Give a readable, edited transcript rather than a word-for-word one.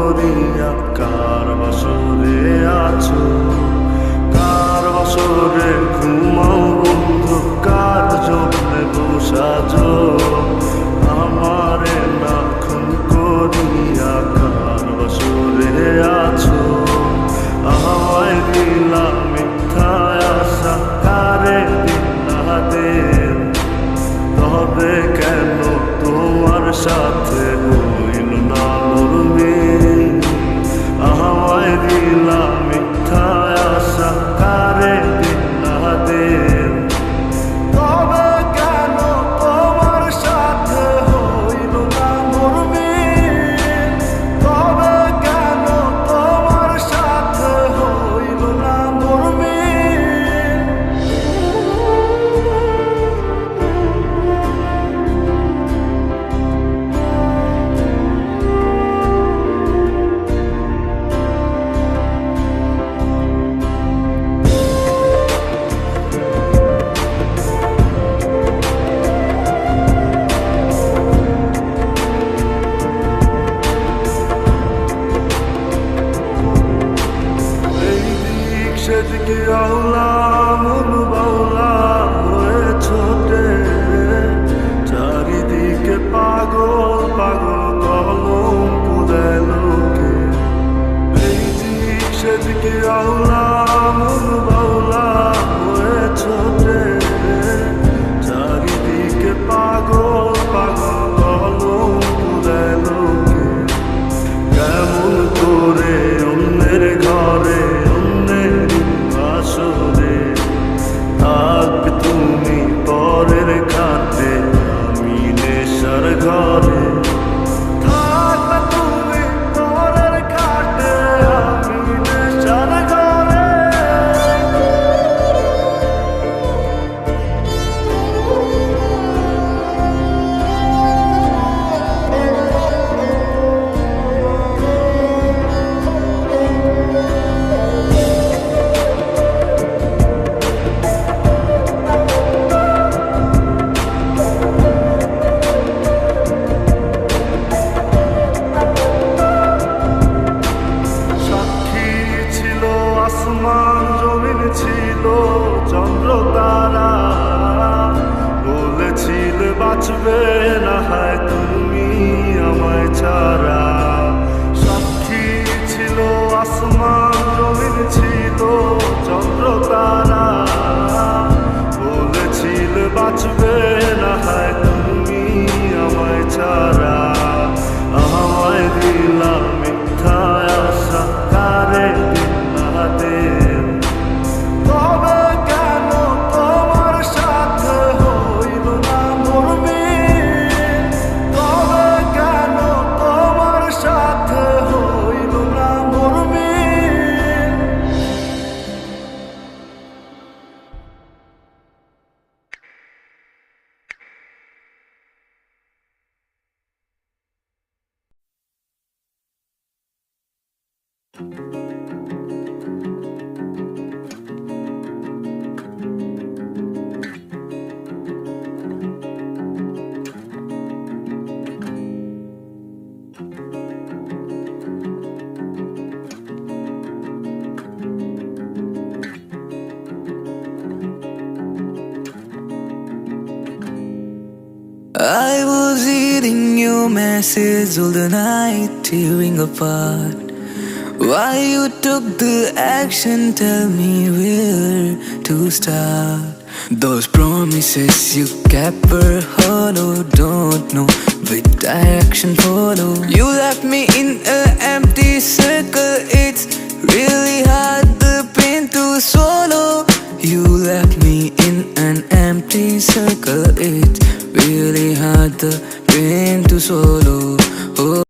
করিয়া কার বাসরে আছো, কার বাসরে ঘুমাও বন্ধু, কার জন্যে বসাজো আমারে না খুন করিয়া কার বাসরে আছো। আমায় দিলা মিথ্যা আশা, কারে দিলা দেব, তবে কেন তোমার সাথে হইল না মরমিল। আমায় দিলা মিথ্যা আশা, কারে দিলা দেব, তবে কেন তোমার সাথে হইল না মরমিল। তবে কেন তোমার সাথে হইল না মরমিল। সেদিকে আওলা মন বাউলা হয়ে ছোটে, চারিদিকে পাগল পাগল কলম দেয় লোকে। এই দিক সেদিকে আওলা মন বাউলা হয়ে ছোটে, চারিদিকে পাগল পাগল কলম দেয় লোকে। কেমন করে অন্যের ঘরে থাকবে তুমি পরের খাতে, আমি নেশার ঘরে। থাকবে তুমি পরের খাতে, আমি নেশার ঘরে। আসমান জমিন ছিল চন্দ্র তারা, বলেছিলে বাঁচবে না হয় তুমি আমায় ছাড়া। সাক্ষী ছিল আসমান জমিন ছিল চন্দ্র তারা, বলেছিলে বাঁচবে না হয় তুমি আমায় ছাড়া। আমায় দিলা মিথ্যা আশা, কারে দেব, তবে কেন তোমার সাথে হইল না মরমিল। তবে কেন তোমার সাথে হইল না মরমিল। I was reading your message all the night, tearing apart. Why you took the action, tell me where to start. Those promises you kept were hollow, don't know which direction follow. You left me in an empty circle, it's really hard the pain to swallow. You left me in an empty circle, it's really hard the pain to swallow. Oh.